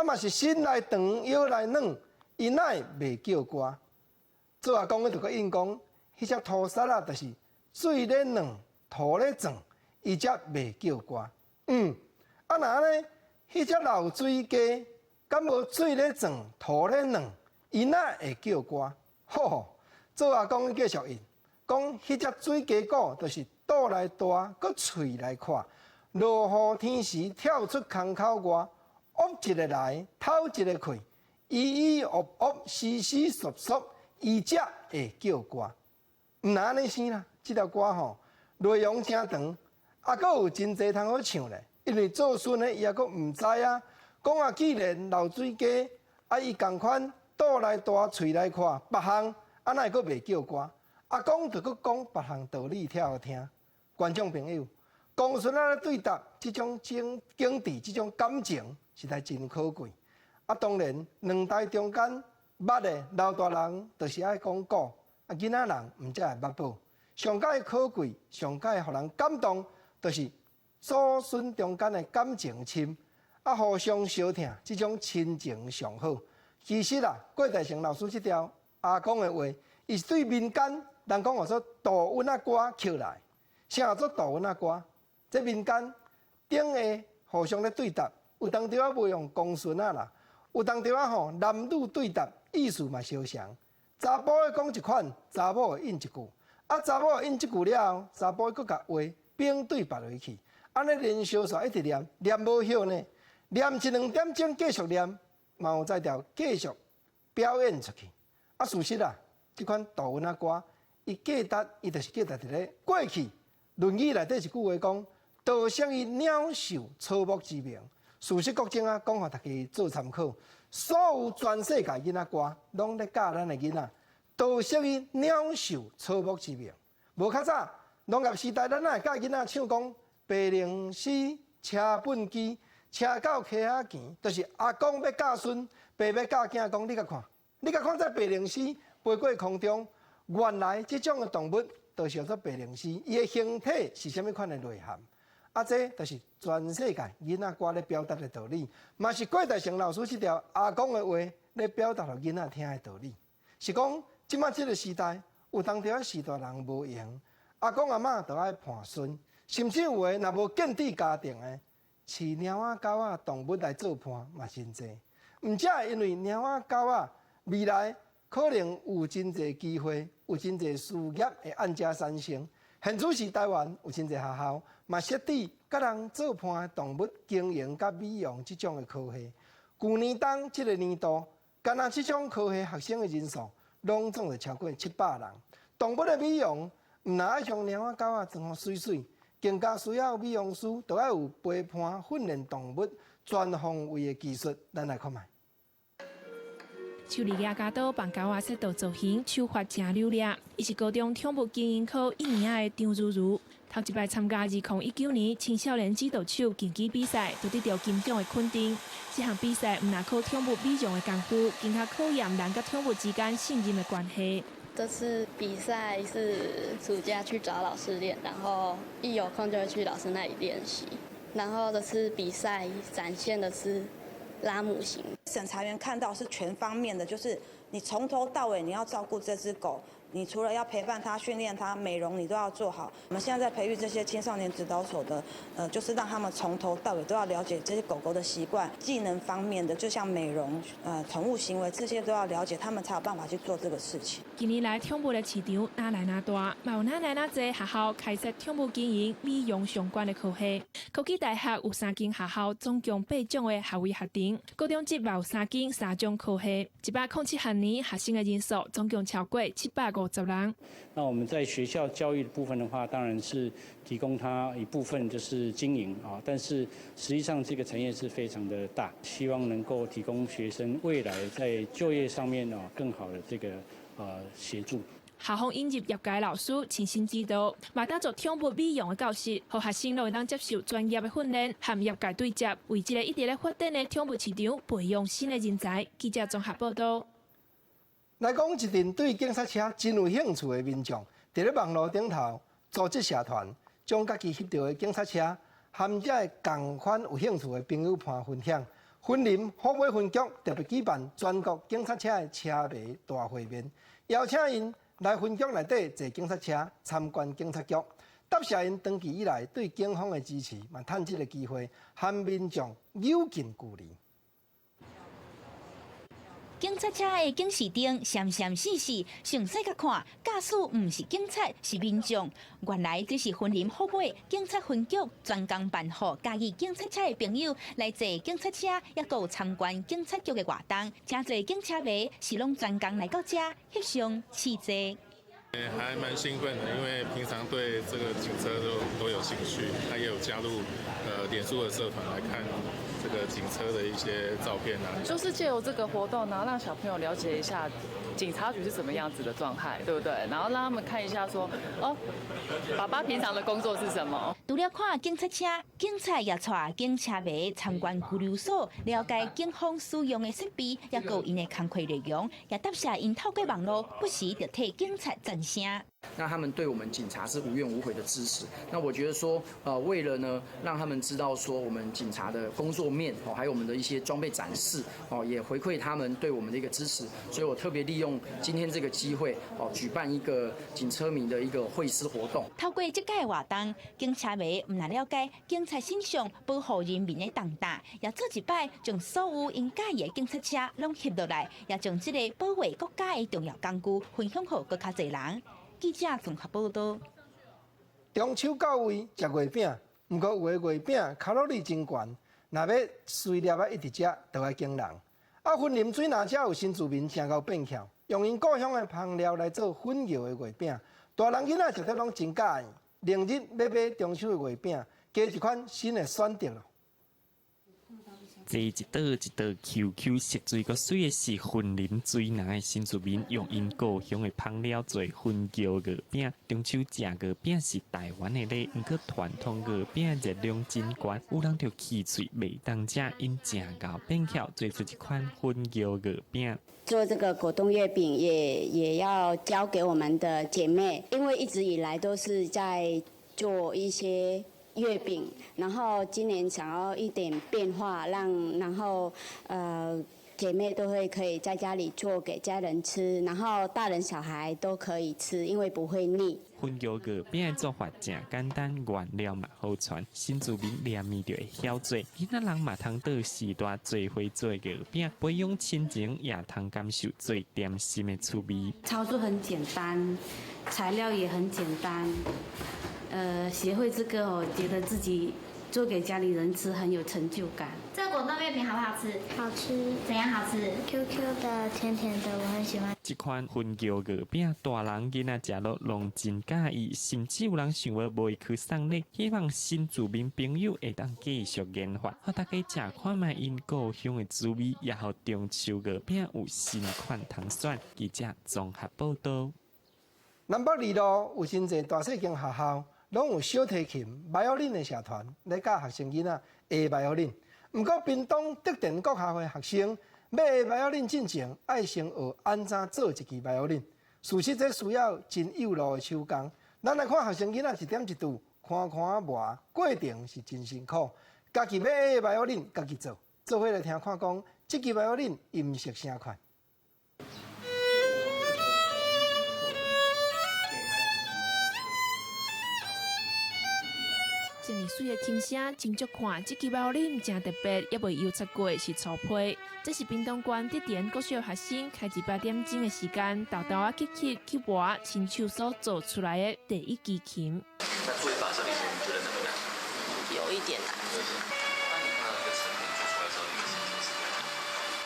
Speaker 1: 嘛是心来长，腰来软，伊哪会袂叫歌？做阿公的就佫应讲，迄只土沙啦，就是水咧软，土咧壮，伊才袂叫歌。若呢，迄只老水鸡，敢无水咧壮，土咧软，伊哪会叫歌？吼，做阿公继续应，讲迄只水鸡骨，就是肚来大，佫喙来宽。落雨天时跳出空口外，乌一个来，透一个开，咿咿喔喔，稀稀嗦嗦，伊才会叫歌。毋若安尼生啦，这条歌吼内容真长，佫有真侪通好唱咧。因为做孙的伊也佫毋知啊，讲既然老水鸡伊共款肚来大，喙来宽，别项哪会佫袂叫歌？阿公就佫讲别项道理听好听。观众朋友。公孙仔对答这种经致、这种感情，实在真可贵。当然，两代中间，捌的老大人就是爱讲古，囡仔人毋才会捌宝。上界可贵，上界互人感动，就是祖孙中间的感情深，互相相疼，这种亲情上好。其实郭大成老师这条阿公的话，伊是对民间人讲做大阮仔歌捡来，啥做大阮仔歌？这民间顶下互相咧对答，有当地啊无用公孙啊啦，有当地啊吼男女对答意思嘛相像。查甫的讲一款，查某的应一句，啊查某的应一句了后，查甫佫甲话并对拔落去，安尼连续煞一直念，念无休呢，念一两点钟继续念，嘛有才调继续表演出去。啊事实啊，即款杜文啊歌，伊价值伊就是价值伫咧过去。《论语》内底一句话讲：“道生于鸟兽草木之名。”事实国情啊，讲互大家做参考。所有全世界囡仔歌，拢咧教咱的囡仔，道生于鸟兽草木之名。无较早，农业时代，咱也教囡仔唱讲：“白灵丝，车本机，车到溪仔行。”就是阿公要教孙，爸要教囝讲：“你甲看，你甲看这白灵丝飞过空中，原来这种的动物。”就叫做白灵丝，伊的形体是虾米款的内涵？啊，这就是全世界囡仔歌咧表达的道理，嘛是郭台成老师这条阿公的话咧表达互囡仔听的道理。是讲即马这个时代，有当着时代人无闲，阿公阿嬷都爱伴孙，甚至有诶若无建立家庭的，饲猫仔狗仔动物来做伴嘛真济。毋只因为猫仔狗仔未来可能有真济机会。有真侪事业会按家产生，现主是台湾有真侪学校嘛设置甲人做伴动物经营甲美容即种的科系。去年当即个年度，干那即种科系学生的人数，拢总就超过700人。动物的美容，毋若爱像猫仔狗仔装水水，更加需要美容师，都要有陪伴训练动物全方位的技术。咱来看卖。
Speaker 7: 手里亚加岛办狗仔设道造型，手法真流利。伊是高中宠物经营科1年的张如如，头一摆参加2019年青少年指导手竞技比赛，就得到金奖的肯定。这项比赛毋但靠宠物美容的功夫，更加考验人甲宠物之间信任的关系。
Speaker 2: 这次比赛是暑假去找老师练，然后一有空就会去老师那里练习。然后这次比赛展现的是拉姆型。
Speaker 3: 审查员看到是全方面的，就是你从头到尾你要照顾这只狗，你除了要陪伴它、训练它、美容，你都要做好。我们现在在培育这些青少年指导手的，就是让他们从头到尾都要了解这些狗狗的习惯、技能方面的，就像美容、宠物行为这些都要了解，他们才有办法去做这个事情。
Speaker 7: 近年来，宠物的市场哪来哪大，嘛有哪来哪侪学校开设宠物经营、美容相关的科系。科技大学有3间学校，总共8种的学位学程，高中职嘛有3间3种科系。107年学生的人数总共超过750人。
Speaker 5: 那我们在学校教育的部分的话，当然是提供它一部分就是经营啊，但是实际上这个产业是非常的大，希望能够提供学生未来在就业上面更好的这个协助。
Speaker 7: 校方引入业界老师亲身指导，嘛打造宠物美容的教室，让学生都会当接受专业的训练，和业界对接，为这个一直在发展的宠物市场培养新的人才。记者综合报道。
Speaker 1: 来讲一阵对警察车真有兴趣的民众，伫咧网络顶头组织社团，将家己翕到的警察车，和这个同款有兴趣的朋友伴分享。云林虎尾分局特别举办全国警察车的车迷大会面，邀请因来分局内底坐警察车参观警察局，答谢因长期以来对警方的支持，嘛趁这个机会和民众有近距离。
Speaker 14: 警察车的警示灯闪闪烁烁，详细甲看，驾驶毋是警察，是民众。原来这是云林虎尾警察分局专工办好家己警察车的朋友来坐警察车，也有参观警察局的活动。真侪警察迷是拢专工来到这翕相试坐。
Speaker 23: 还蛮兴奋的，因为平常对这个警车都有兴趣，他也有加入脸书的社团来看这个警车的一些照片啊。
Speaker 24: 就是借由这个活动，然后让小朋友了解一下警察局是什么样子的状态，对不对？然后让他们看一下说，哦，爸爸平常的工作是什么？
Speaker 14: 除了看警察车，警察也带警察迷参观拘留所，了解警方使用的设备，也有因的工作内容，也答谢因透过网络不时就替警察赞声。
Speaker 6: 那他们对我们警察是无怨无悔的支持。那我觉得说，为了呢让他们知道说我们警察的工作面还有我们的一些装备展示也回馈他们对我们的一个支持，所以我特别利用今天这个机会举办一个警车迷的一个会师活动。
Speaker 4: 透过这届活动，警察迷唔难了解警察身上保护人民的重大，也做一摆将所有应介意的警察车拢翕落来，也将这个保卫国家的重要工具分享给更较侪人。记者综合报道。
Speaker 1: 中秋到位食月饼，不过有的月饼卡路里真悬，若要随粒一直食，就要惊人。粉林水哪只有新住民真够变巧，用因故乡的香料来做粉摇的月饼，大人囡仔食得拢真喜欢。明日要买中秋的月饼，加一款新的选择咯。
Speaker 8: 这一道一道 QQ 色水个水的是粉林水南的新住民用因故乡的香料做粉椒月饼。中秋食月饼是台湾的礼，不过传统月饼热量真高，有人就气脆袂当食，因真够变巧做出一款粉椒月饼。
Speaker 10: 做这个果冻月饼也要交给我们的姐妹，因为一直以来都是在做一些月饼，然后今年想要一点变化，然后姐妹都会可以在家里做给家人吃，然后大人小孩都可以吃，因为不会腻。
Speaker 8: 粉椒月饼的做法真简单，原料嘛好传，新住民连面就会晓做。囡仔人嘛通到时代做伙做月饼，培养亲情也通感受做点心的趣味。
Speaker 11: 操作很简单，材料也很简单。学会这个我觉得自己做给家里人吃很有成就感。
Speaker 14: 这个果冻月饼好不好吃？
Speaker 22: 好吃。
Speaker 14: 怎样好吃
Speaker 22: ？QQ 的、甜甜的，我很喜欢。
Speaker 8: 这款粉椒月饼，大人囡仔食落拢真喜意，甚至有人想要买去送礼，希望新住民朋友会当继续研发，让大家食看卖因故乡的滋味，也互中秋月饼有新款通选。记者综合报道。
Speaker 1: 南北二路有真侪大细间学校，拢有小提琴、violin的社团来教学生囡仔学 violin。不过，屏东德den国校的学生要学 violin进前，爱先学安怎做一支 violin。事实这需要真有路的手工。咱来看学生囡仔一点一度，看磨，过程是真辛苦。家己要学 violin， 家己做，做伙来听看讲，这支 violin 音色啥款。
Speaker 7: 真哩水的琴声，真足看，这支violin真特别，也未油漆过是粗胚。这是屏东县德den国小学生开始8点钟的时间，豆豆啊去磨，亲手所做出来的第一支琴。
Speaker 25: 在做一把这里，你觉得难不难？
Speaker 26: 有一点难。
Speaker 25: 那你看到这个成品做出来之后，你的心情是怎样？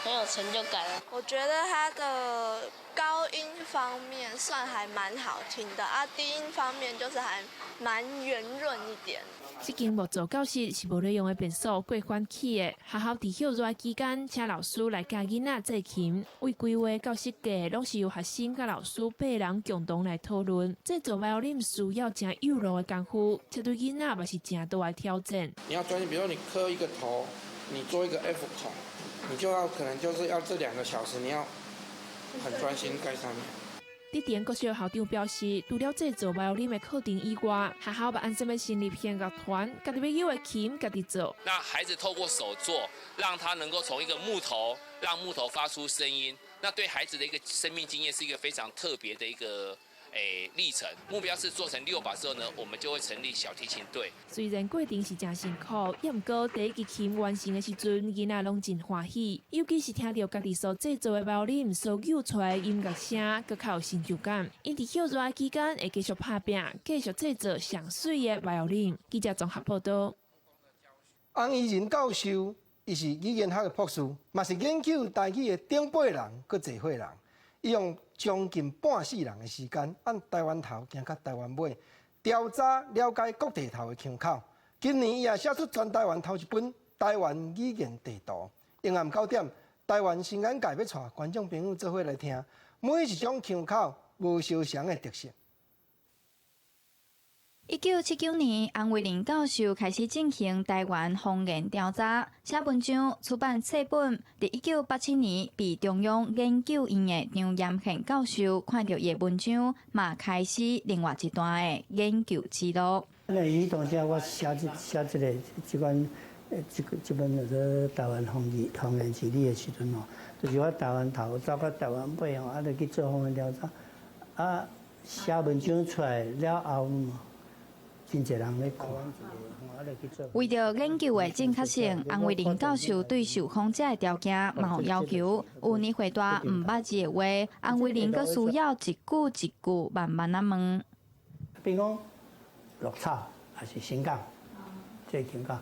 Speaker 26: 很有成就感。我觉得它的高音方面算还蛮好听的啊，低音方面就是还蛮圆润一点。
Speaker 7: 这间木造教室是无内用的变数过翻起的，学校伫休热期间，请老师来教囡仔制琴。为规划教室架，拢是由学生甲老师8人共同来讨论。这做 violin 需要真有路的功夫，这对囡仔嘛是真大的挑战。
Speaker 27: 你要专心，比如说你刻一个头，你做一个 F 孔，你就要可能就是要这2个小时，你要很专心在上面。
Speaker 7: 德den国小校长表示，除了制作 violin 的课程以外，学校把安什么成立弦乐团，家己要有的琴家己做。
Speaker 28: 那孩子透过手做，让他能够从一个木头，让木头发出声音，那对孩子的一个生命经验是一个非常特别的一个历程。目标是做成6把之后呢，我们就会成立小提琴队。
Speaker 7: 虽然过程是真辛苦，也毋过第一支琴完成的时阵，囡仔拢真欢喜，尤其是听到家己所制作的 violin 所奏出来的音乐声，更较有成就感。因伫休热期间会继续打拼，继续制作上水的 violin。记者综合报道。
Speaker 1: 洪怡仁教授，伊是语言学的博士，嘛是研究台语的顶辈人，搁侪岁人。伊用将近半世人的时间，按台湾头行到台湾尾，调查了解各地头的腔口。今年伊也写出全台湾头一本台湾语言地图。下暗9点，台湾新眼界要带观众朋友做伙来听，每一种腔口无相同的特色。
Speaker 9: 1979年，洪为林教授开始进行台湾方言调查，写文章、出版册本。伫1987年，被中央研究院的张延宪教授看到伊的文章，嘛开始另外一段的研究之路。
Speaker 12: 伊当时我写这款这本叫做台湾方言治理的时阵吼，就是我台湾头走到台湾尾吼，就去做方言调查，写文章出来了后。真侪人咧看，
Speaker 9: 为着研究的正确性，洪为林教授对受访者的条件嘛有要求。有年回答唔捌字的话，洪为林阁需要一句一句慢慢啊问。
Speaker 12: 比如讲绿草还是新港，这情感，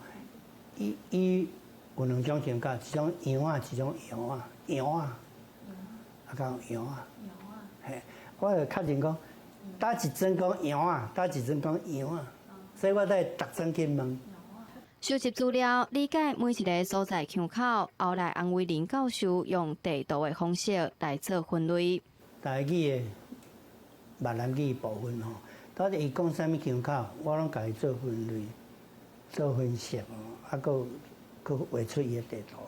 Speaker 12: 伊有两种情感，一种洋啊，一种洋啊，讲洋啊，嘿，我就确认讲。打一针讲洋啊，打一针讲洋啊，所以我在逐针去问。
Speaker 9: 收集资料，理解每一个所在腔口，后来洪为林教授用地图的方式来做分类。
Speaker 12: 台语的闽南语部分吼，到底伊讲啥物腔口，我拢家己做分类、做分析哦，佮画出伊的地图。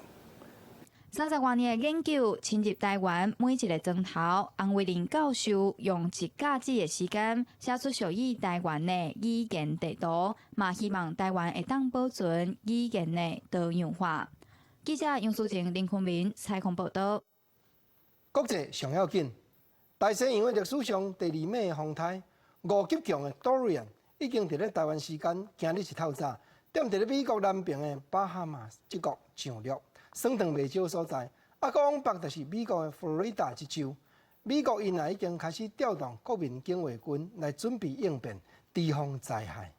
Speaker 9: 30多年的研究，深入台湾每一个钟头，洪为林教授用一假日的时间，写出属于台湾的语言地图，嘛希望台湾会当保存语言的多样化。记者杨淑静、林坤明采访报道。
Speaker 1: 国际上要紧，大西洋的历史上第2美的风台5级强的 Dorian 已经伫咧台湾时间今日一透早，踮伫咧美国南边的巴哈马这国上陆。酸糖袂少所在，往北就是美国的佛罗里达这州。美国因也已经开始调动国民警卫军来准备应变，提防灾害。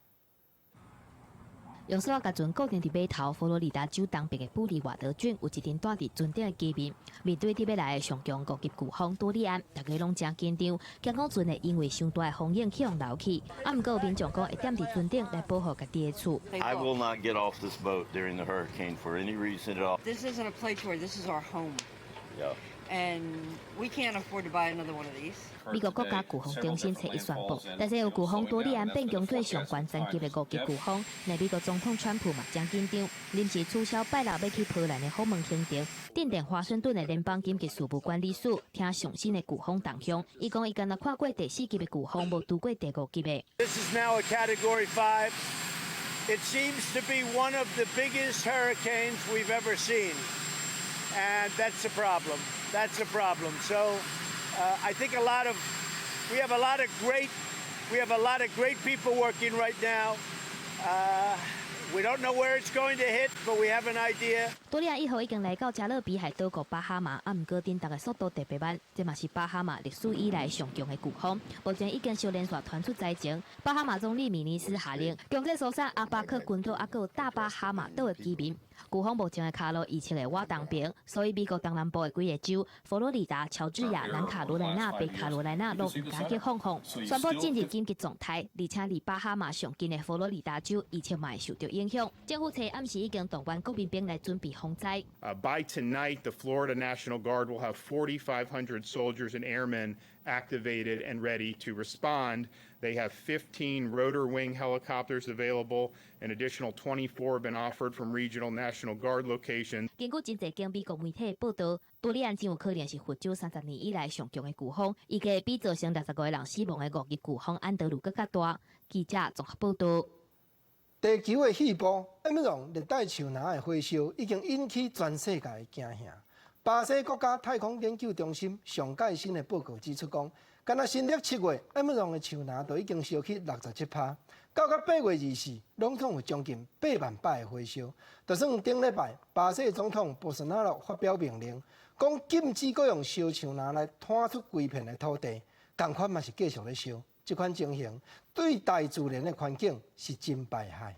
Speaker 14: 用所甲船固定伫码头佛罗里达州东边的布里瓦德郡，有一阵带伫船顶的机面，面对伫要来的上强5级飓风多利安，大家拢真紧张，惊讲船会因为伤大的风影去互流去。毋过民众讲会踮伫船顶来保护家己的厝。
Speaker 13: I will not get off this boat during the hurricane for any reason at all.
Speaker 16: This isn't a play tour. This is our home.
Speaker 13: Yeah.
Speaker 16: And we can't afford to buy another one of these.
Speaker 14: 美国国家飓风中心才一宣布，但是有飓风多利安变强做上悬3级的5级飓风，那美国总统川普嘛真紧张，临时取消拜六要去波兰的访问行程，定在华盛顿的联邦紧急事务管理处听上新的飓风动向。伊讲伊敢若看过第4级的飓风，无拄过第5级的。
Speaker 17: This is now a Category 5. It seems to be one of the biggest hurricanes we've ever seen, and that's a problem. That's a problem. So I think we have a lot of great people working right now. We don't know where it's going to hit, but we have an idea.
Speaker 14: 多利亚1号已经来到加勒比海岛国巴哈马，毋过震动的速度特别慢，这嘛是巴哈马历史以来上强的飓风。目前已经小连续传出灾情。巴哈马总理米尼斯下令强制疏散阿巴克群岛，还有大巴哈马岛的居民。飓风目前的卡路预测的我东边，所以美国东南部的几个州，佛罗里达、乔治亚、南卡罗来纳、北卡罗来纳拢加急放风，宣布进入紧急状态，而且离巴哈马上近的佛罗里达州，而且嘛会受到影响。政府暗时已经动员国民兵来准备防灾。
Speaker 18: By tonight, the Florida National Guard will have 4,500 soldiers and airmen activated and ready to respond. They have 15 rotor wing helicopters available. An additional 24 have been offered from regional National Guard locations.
Speaker 14: 根据真侪间美国媒体报道，多利安真有可能是佛州30年以来上强的飓风，预计比造成60个人死亡的5级飓风安德鲁更加大。记者综合报道。
Speaker 1: 地球的气波，欧盟热带树林的火烧已经引起全世界的惊吓。巴西国家太空研究中心上届新的报告指出，讲，敢若新历7月，欧盟的树林就已经烧去67%，到8月24，拢总有将近8万把的火烧。就算顶礼拜，巴西总统博索纳罗发表命令，讲禁止各用烧树林来摊出规片的土地，同款嘛是继续咧烧。这款情形对大自然的环境是真败害。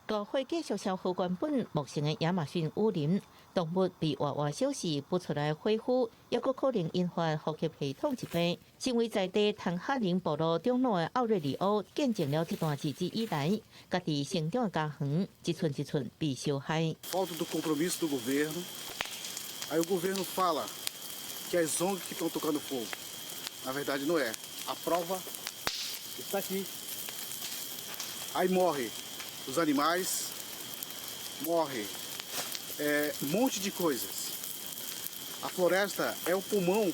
Speaker 19: 大火继续烧毁原本茂盛的亚马逊雨林，动物被活活消失不出来恢复，也可能引发呼吸系统疾病。身为在地坦哈林部落长老的奥瑞里欧，见证了这段日子以来，家己成长的家园一寸一寸被烧害。
Speaker 21: Falta do compromisso do governo. Aí o governo fala que as ONGs que estão tocando fogo. Na verdade não é. A prova está aqui. aí morre os animais, morre monte de coisas. A floresta é o pulmão,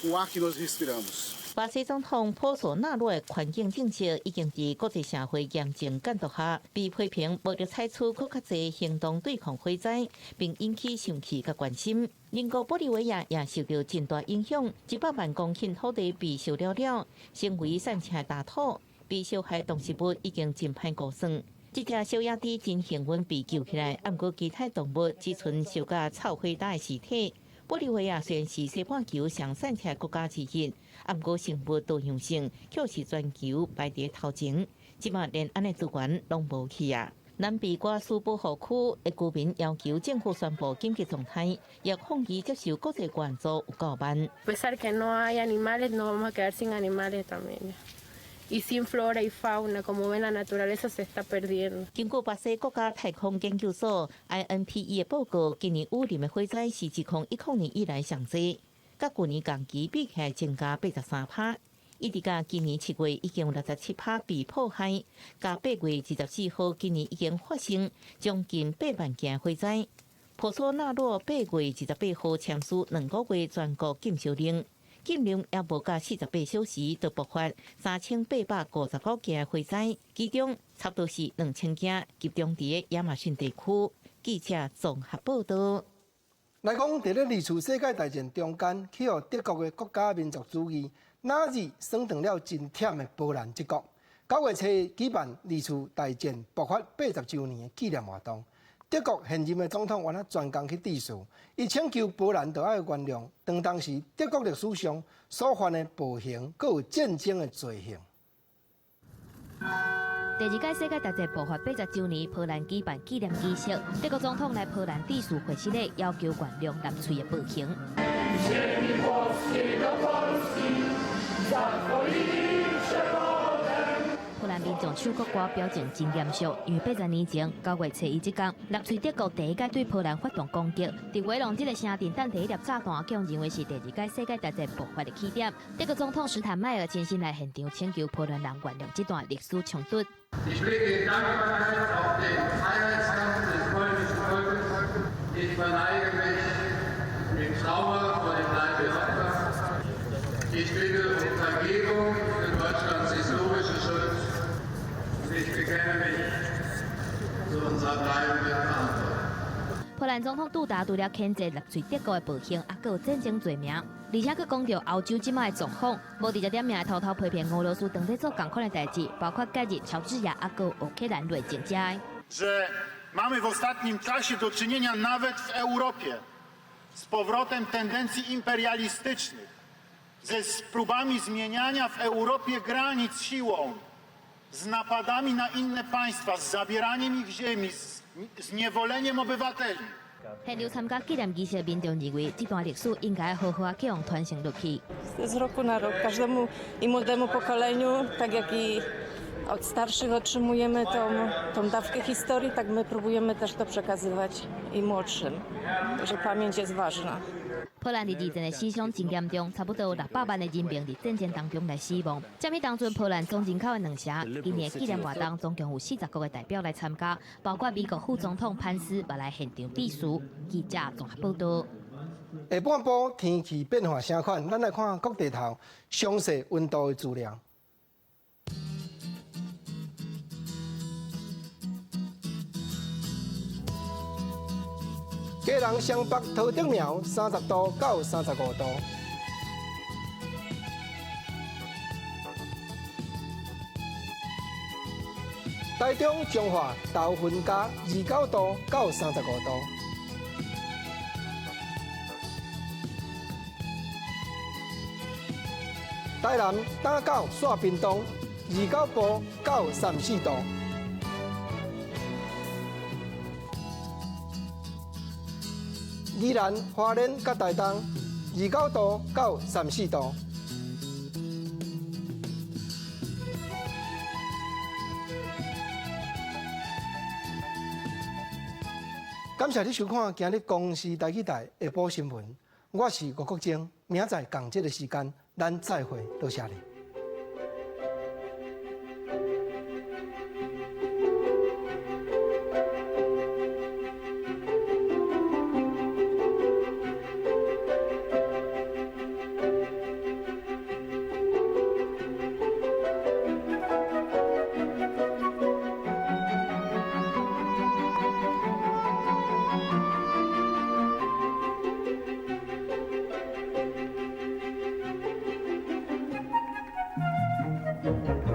Speaker 21: o ar que nós respiramos.
Speaker 19: 巴西总统普索纳罗的环境政策已经在国际社会严正监督下，被批评无得采取更较侪行动对抗火灾，并引起生气甲关心。邻国玻利维亚也受到真大影响，100万公顷土地被烧了，成为散车大土，被烧害动植物已经真歹估算。一只小野猪真幸运被救起来，不过其他动物只剩烧甲臭火大的尸体。玻利维亚虽然是西半球上散车国家之一，不过生物多样性却是全球排伫头前。即马连安尼资源拢无去啊！南比瓜苏保护区的居民要求政府宣布紧急状态，也抗议接受国际援助有够慢。
Speaker 2: pesar que no hay animales, no vamos a quedar sin animales también. Y sin flora y fauna, como ven, la naturaleza se está perdiendo.
Speaker 19: 根据巴西国家太空研究所 INPE 的报告，今年雨林的火灾是自2010年以来上济，甲去年同期比起来增加83%。一直到今年7月已经有67%被破坏，甲8月24号今年已经发生将近8万件火灾。波索纳罗8月28号签署2个月全国禁烧令。禁令也无到48小时就爆发3859件火灾，其中差不多是2000件集中伫亚马逊地区。记者综合报道。
Speaker 1: 来讲，伫咧二次世界大战中间，去予德国的国家民族主义纳粹升长了真忝的波兰这国，9月初举办二次大战爆发80周年的纪念活动。德国现任的总统原来专工去致辞，伊请求波兰就要原谅当时德国历史上所犯的暴行，佮有战争的罪行。
Speaker 14: 第2届世界大战爆发80周年，波兰举办纪念仪式，德国总统来波兰致辞会室里，要求原谅纳粹的暴行。波兰民众唱国歌表情真严肃，因为80年前9月初一这天，纳粹德国第1届对波兰发动攻击。伫威龙这个城镇等第1粒炸弹，被认为是第2届世界大战爆发的起点。德国总统施坦迈尔亲身来现场请求波兰人原谅这段历史冲突。波兰总统杜达除了谴责纳粹德国的暴行，还有战争罪名，而且佮强调欧洲即卖的状况无直接点名偷偷批评俄罗斯当地做同款的代志，包括介入乔治亚、还有乌克兰内政者。
Speaker 3: że mamy w ostatnim czasie do czynienia nawet w Europie z powrotem tendencji imperialistycznych, ze próbami zmieniania w Europie granic siłą, z napadami na inne państwa, z zabieraniem ich ziemi, z niewoleniem obywateli.
Speaker 14: 现场参加纪念仪式的民众认为，这段历史应该好好继续传承落去。
Speaker 2: Z roku na rok każdemu i młodemu pokoleniu, tak jak i od starszych otrzymujemy tą dawkę historii, tak my próbujemy też to przekazywać i młodszym. Także pamięć jest ważna.
Speaker 14: 波兰伫二战的死伤真严重，差不多600万的人民伫战争当中来死亡，占迄当阵波兰总人口的2成。今年纪念活动总共有40国的代表来参加，包括美国副总统潘斯也来现场致辞。记者综合报道。
Speaker 1: 下半部天气变化啥款？咱来看各地头详细温度的资料。基隆湘北桃竹苗30度到35度，台中彰化豆粉加29度到35度，台南打到煞屏东29度到34度。宜兰、花莲、甲台东29度到34度。感谢你收看今日公视台语台下晡新闻，我是吴国正，明仔同一个时间，咱再会，多谢你。了。